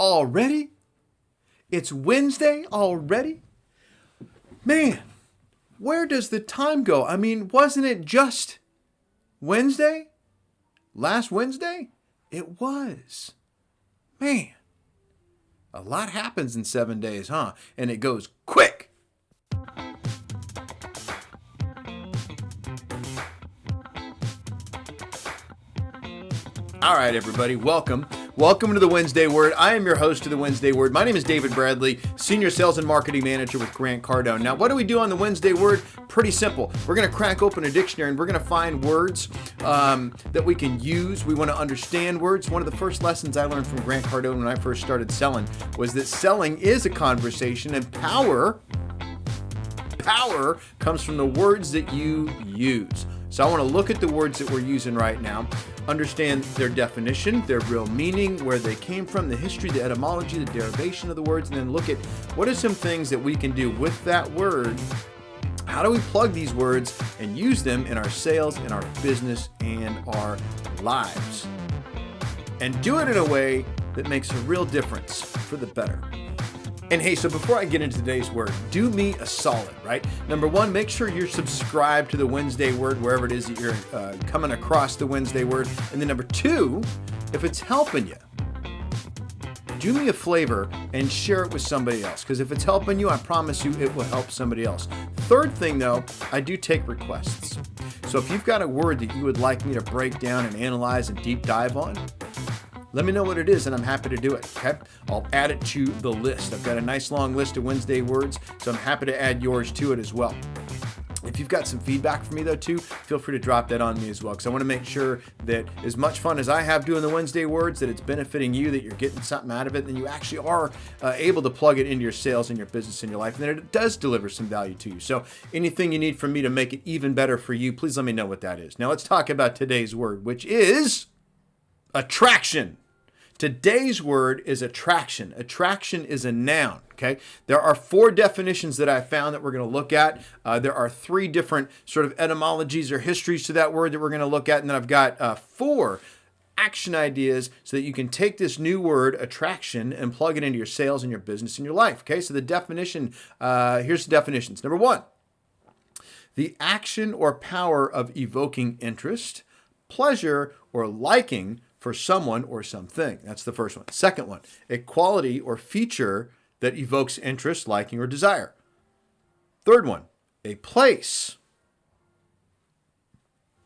already? It's Wednesday already? Man, where does the time go? I mean, wasn't it just Wednesday? Last Wednesday? It was. Man, a lot happens in 7 days, huh? And it goes quick. All right, everybody, welcome. Welcome to the Wednesday Word. I am your host of the Wednesday Word. My name is David Bradley, Senior Sales and Marketing Manager with Grant Cardone. Now, what do we do on the Wednesday Word? Pretty simple. We're going to crack open a dictionary and we're going to find words that we can use. We want to understand words. One of the first lessons I learned from Grant Cardone when I first started selling was that selling is a conversation, and power comes from the words that you use. So I want to look at the words that we're using right now, understand their definition, their real meaning, where they came from, the history, the etymology, the derivation of the words, and then look at what are some things that we can do with that word. How do we plug these words and use them in our sales, in our business, and our lives? And do it in a way that makes a real difference for the better. And hey, so before I get into today's word, do me a solid, right? Number one, make sure you're subscribed to the Wednesday Word, wherever it is that you're coming across the Wednesday Word. And then number two, if it's helping you, do me a favor and share it with somebody else. Because if it's helping you, I promise you it will help somebody else. Third thing though, I do take requests. So if you've got a word that you would like me to break down and analyze and deep dive on, let me know what it is, and I'm happy to do it, okay? I'll add it to the list. I've got a nice long list of Wednesday words, so I'm happy to add yours to it as well. If you've got some feedback for me, though, too, feel free to drop that on me as well, because I want to make sure that as much fun as I have doing the Wednesday words, that it's benefiting you, that you're getting something out of it, and you actually are able to plug it into your sales and your business and your life, and that it does deliver some value to you. So anything you need from me to make it even better for you, please let me know what that is. Now, let's talk about today's word, which is attraction. Today's word is attraction. Attraction is a noun, okay? There are four definitions that I found that we're going to look at. There are three different sort of etymologies or histories to that word that we're going to look at. And then I've got four action ideas so that you can take this new word, attraction, and plug it into your sales and your business and your life, okay? So the definition, here's the definitions. Number one, the action or power of evoking interest, pleasure, or liking for someone or something. That's the first one. Second one, a quality or feature that evokes interest, liking, or desire. Third one, a place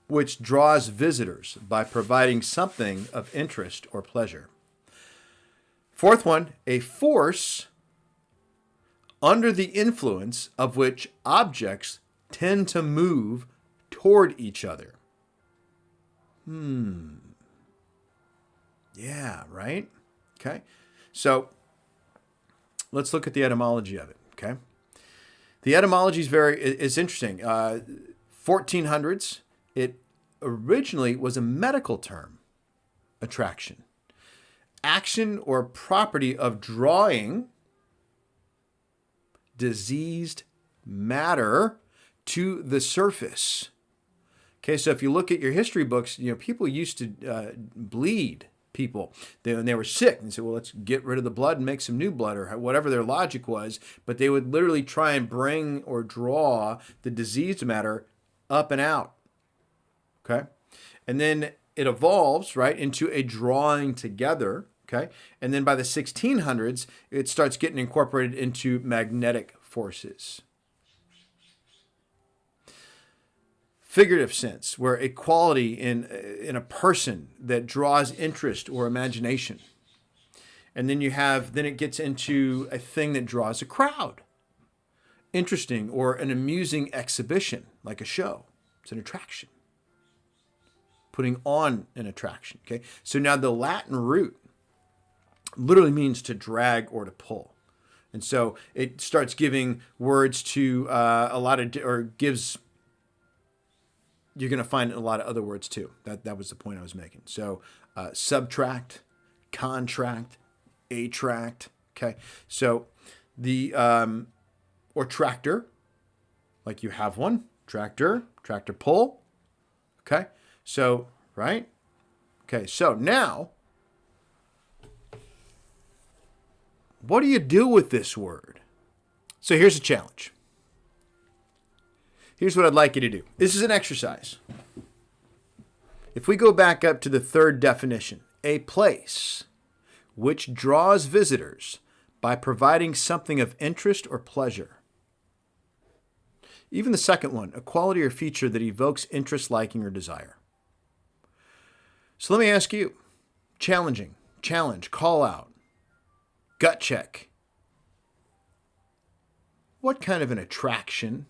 which draws visitors by providing something of interest or pleasure. Fourth one, a force under the influence of which objects tend to move toward each other. Yeah, right? Okay. So let's look at the etymology of it, okay? The etymology is interesting. 1400s, it originally was a medical term, attraction. Action or property of drawing diseased matter to the surface. Okay, so if you look at your history books, people used to bleed people. When they were sick, and said, well, let's get rid of the blood and make some new blood, or whatever their logic was. But they would literally try and bring or draw the diseased matter up and out. Okay, and then it evolves right into a drawing together. Okay, and then by the 1600s, it starts getting incorporated into magnetic forces. Figurative sense, where a quality in a person that draws interest or imagination. And then then it gets into a thing that draws a crowd. Interesting, or an amusing exhibition, like a show. It's an attraction. Putting on an attraction, okay? So now the Latin root literally means to drag or to pull. And so it starts giving words to gives. You're going to find a lot of other words too. That was the point I was making. So subtract, contract, attract. Okay. So the or tractor, like you have one, tractor pull. Okay. So right. Okay. So now What do you do with this word? So here's a challenge. Here's what I'd like you to do. This is an exercise. If we go back up to the third definition, a place which draws visitors by providing something of interest or pleasure. Even the second one, a quality or feature that evokes interest, liking, or desire. So let me ask you, challenge, call out, gut check. What kind of an attraction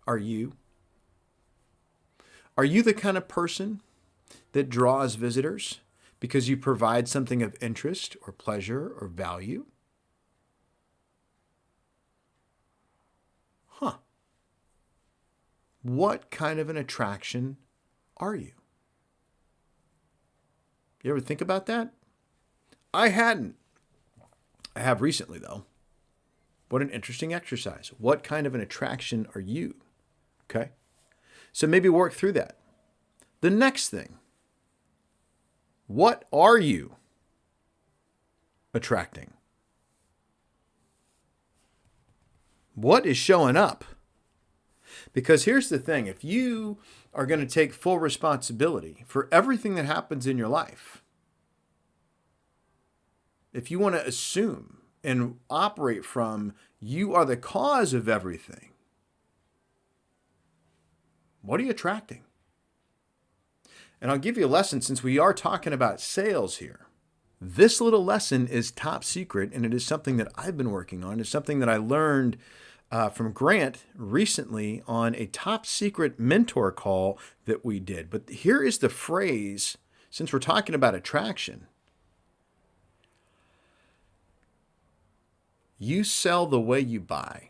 are you? Are you the kind of person that draws visitors because you provide something of interest or pleasure or value? What kind of an attraction are you? You ever think about that? I hadn't. I have recently, though. What an interesting exercise. What kind of an attraction are you? Okay? So maybe work through that. The next thing. What are you attracting? What is showing up? Because here's the thing. If you are going to take full responsibility for everything that happens in your life, if you want to assume and operate from you are the cause of everything, what are you attracting? And I'll give you a lesson since we are talking about sales here. This little lesson is top secret, and it is something that I've been working on. It's something that I learned from Grant recently on a top secret mentor call that we did. But here is the phrase, since we're talking about attraction. You sell the way you buy.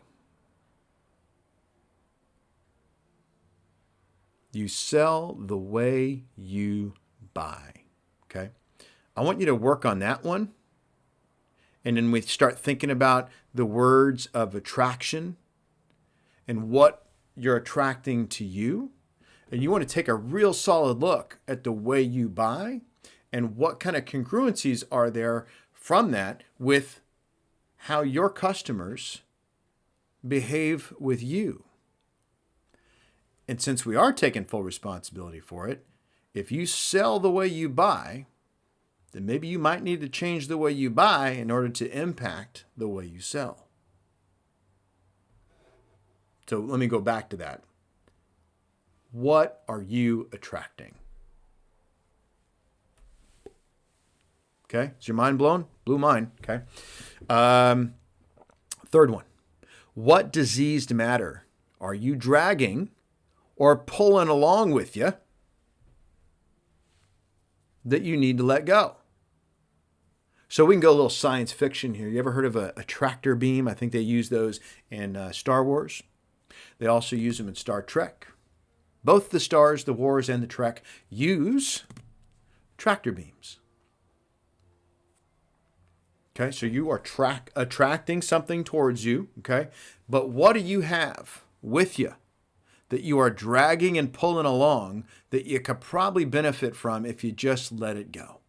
You sell the way you buy. Okay? I want you to work on that one. And then we start thinking about the words of attraction and what you're attracting to you. And you want to take a real solid look at the way you buy and what kind of congruencies are there from that with how your customers behave with you. And since we are taking full responsibility for it, if you sell the way you buy, then maybe you might need to change the way you buy in order to impact the way you sell. So let me go back to that. What are you attracting? Okay, is your mind blown? Blew mine, okay. Third one. What diseased matter are you dragging or pulling along with you that you need to let go? So we can go a little science fiction here. You ever heard of a tractor beam? I think they use those in Star Wars. They also use them in Star Trek. Both the Stars, the Wars, and the Trek use tractor beams. Okay, so you are attracting something towards you, okay? But what do you have with you that you are dragging and pulling along that you could probably benefit from if you just let it go?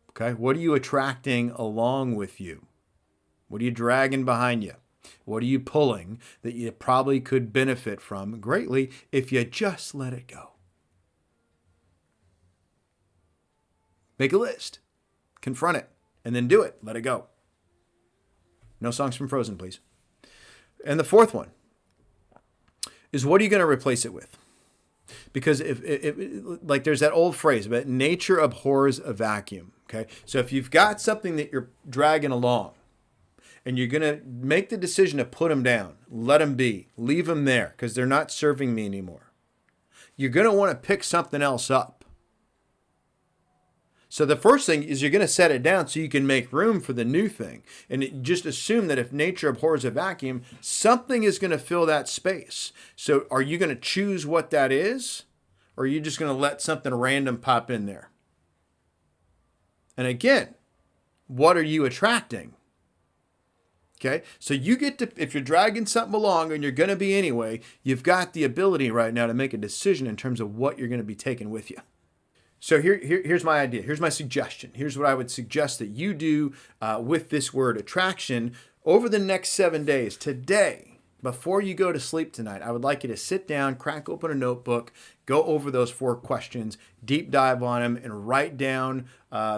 Okay, what are you attracting along with you? What are you dragging behind you? What are you pulling that you probably could benefit from greatly if you just let it go? Make a list, confront it, and then do it. Let it go. No songs from Frozen, please. And the fourth one is, what are you going to replace it with? Because if like there's that old phrase about nature abhors a vacuum. Okay, so if you've got something that you're dragging along, and you're going to make the decision to put them down, let them be, leave them there because they're not serving me anymore, you're going to want to pick something else up. So the first thing is you're going to set it down so you can make room for the new thing. And just assume that if nature abhors a vacuum, something is going to fill that space. So are you going to choose what that is? Or are you just going to let something random pop in there? And again, what are you attracting? Okay, so you get to, if you're dragging something along, and you're going to be anyway, you've got the ability right now to make a decision in terms of what you're going to be taking with you. So here's my idea. Here's my suggestion. Here's what I would suggest that you do with this word attraction over the next 7 days. Today, before you go to sleep tonight, I would like you to sit down, crack open a notebook, go over those 4 questions, deep dive on them, and write down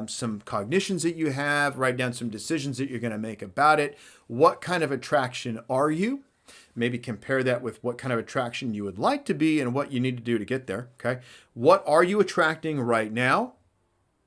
some cognitions that you have, write down some decisions that you're going to make about it. What kind of attraction are you? Maybe compare that with what kind of attraction you would like to be and what you need to do to get there, okay? What are you attracting right now?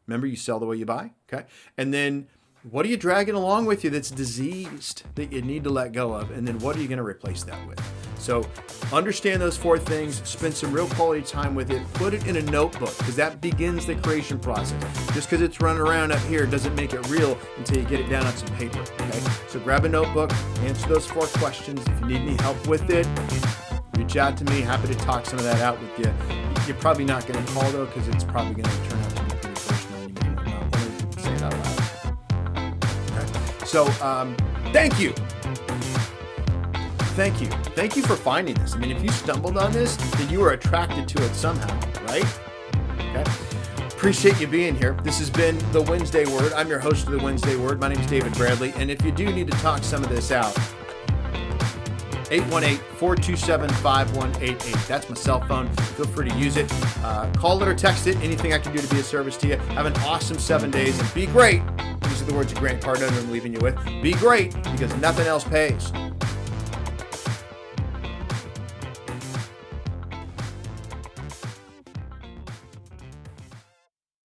Remember, you sell the way you buy, okay? And then what are you dragging along with you that's diseased that you need to let go of? And then what are you going to replace that with? So understand those 4 things, spend some real quality time with it, put it in a notebook because that begins the creation process. Just because it's running around up here doesn't make it real until you get it down on some paper, okay? So grab a notebook, answer those 4 questions. If you need any help with it, reach out to me. Happy to talk some of that out with you. You're probably not going to call though because it's probably going to turn out to be pretty personal and you may not want to say it out loud. Okay? So thank you. Thank you. Thank you for finding this. I mean, if you stumbled on this, then you were attracted to it somehow, right? Okay. Appreciate you being here. This has been The Wednesday Word. I'm your host of The Wednesday Word. My name is David Bradley. And if you do need to talk some of this out, 818-427-5188. That's my cell phone. Feel free to use it. Call it or text it. Anything I can do to be of service to you. Have an awesome 7 days and be great. These are the words of Grant Cardone I'm leaving you with. Be great because nothing else pays.